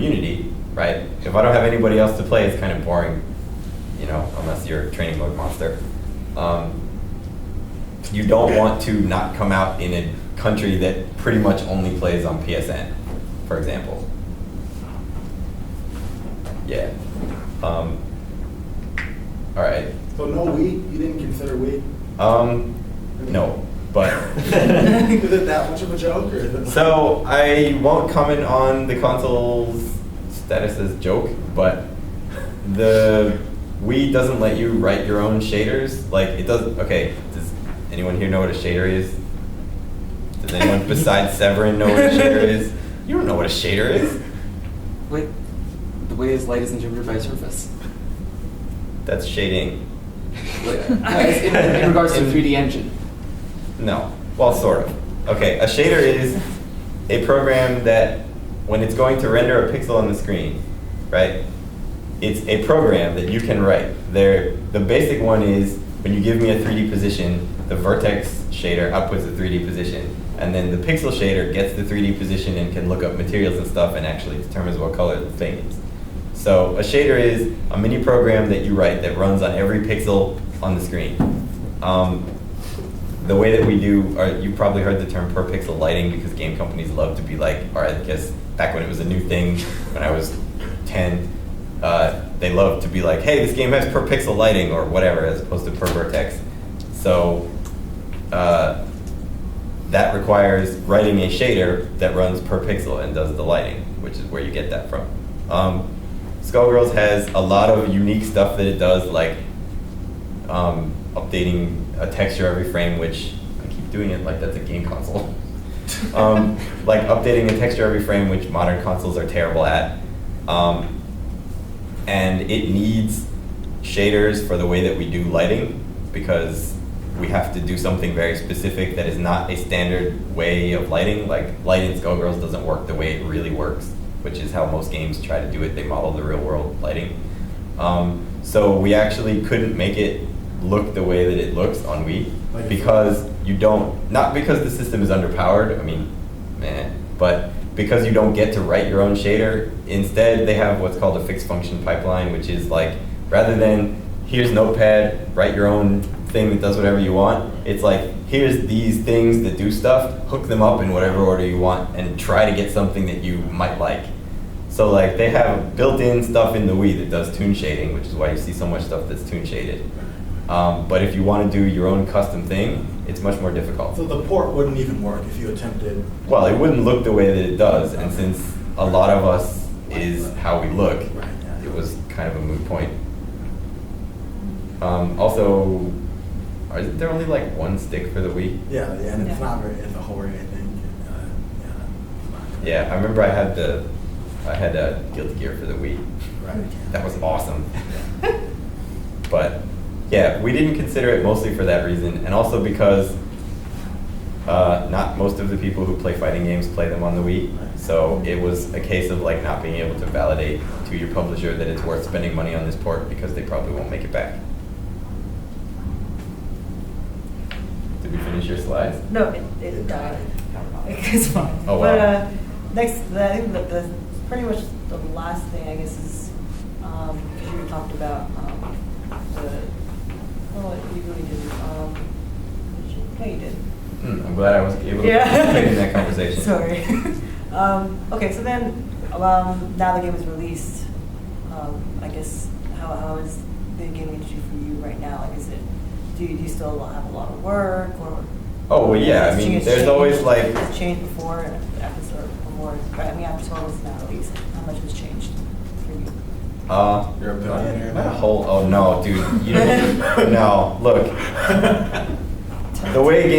Unity, right? If I don't have anybody else to play, it's kind of boring, you know, unless you're a training mode monster. You don't want to not come out in a country that pretty much only plays on PSN, for example. Yeah. All right. So no Wii? You didn't consider Wii? No, but. Is it that much of a joke? Or is it So I won't comment on the console's status as joke, but the Wii doesn't let you write your own shaders. Like it does. Okay. Does anyone here know what a shader is? Does anyone besides Severin know what a shader is? You don't know what a shader is. Wait, the way is light is interpreted by surface. That's shading. In regards to 3D engine. No. Well, sort of. Okay, a shader is a program that, when it's going to render a pixel on the screen, right, it's a program that you can write. The basic one is, when you give me a 3D position, the vertex shader outputs a 3D position, and then the pixel shader gets the 3D position and can look up materials and stuff and actually determines what color the thing is. So a shader is a mini program that you write that runs on every pixel on the screen. The way that we do, you probably heard the term per pixel lighting, because game companies love to be like, or I guess back when it was a new thing, when I was 10, they loved to be like, hey, this game has per pixel lighting or whatever, as opposed to per vertex. So that requires writing a shader that runs per pixel and does the lighting, which is where you get that from. Skullgirls has a lot of unique stuff that it does, like updating a texture every frame, which I keep doing it like that's a game console. Like updating a texture every frame, which modern consoles are terrible at. And it needs shaders for the way that we do lighting, because we have to do something very specific that is not a standard way of lighting. Like light in Skullgirls doesn't work the way it really works, which is how most games try to do it. They model the real world lighting. So we actually couldn't make it look the way that it looks on Wii, because you don't, not because the system is underpowered, I mean, but because you don't get to write your own shader. Instead, they have what's called a fixed function pipeline, which is like, rather than here's Notepad, write your own thing that does whatever you want, it's like, here's these things that do stuff, hook them up in whatever order you want, and try to get something that you might like. So like, they have built-in stuff in the Wii that does toon shading, which is why you see so much stuff that's toon shaded. But if you want to do your own custom thing, it's much more difficult. So the port wouldn't even work if you attempted? Well, it wouldn't look the way that it does, and since a lot of us is how we look, it was kind of a moot point. Also, is there only like one stick for the Wii? Yeah, and it's not very, it's a horror, I think. Yeah, I remember I had a Guilty Gear for the Wii. Right. That was awesome. But yeah, we didn't consider it mostly for that reason, and also because not most of the people who play fighting games play them on the Wii. So it was a case of like not being able to validate to your publisher that it's worth spending money on this port, because they probably won't make it back. Did we finish your slides? No, it died. It's fine. Oh, wow. But next, I think the pretty much the last thing, I guess, is because you talked about you really didn't. No, you did. I'm glad I was able to participate in that conversation. Sorry. Okay, so then now the game is released. I guess how is the gaming industry for you right now? Like, do you still have a lot of work, or? Oh well, yeah. I mean, there's always like. It's changed before and after, or before. Right? I mean, after Skullgirls is now released, how much has changed for you? You're a billionaire Not a now. whole. Oh no, dude. You don't. No, look. The way games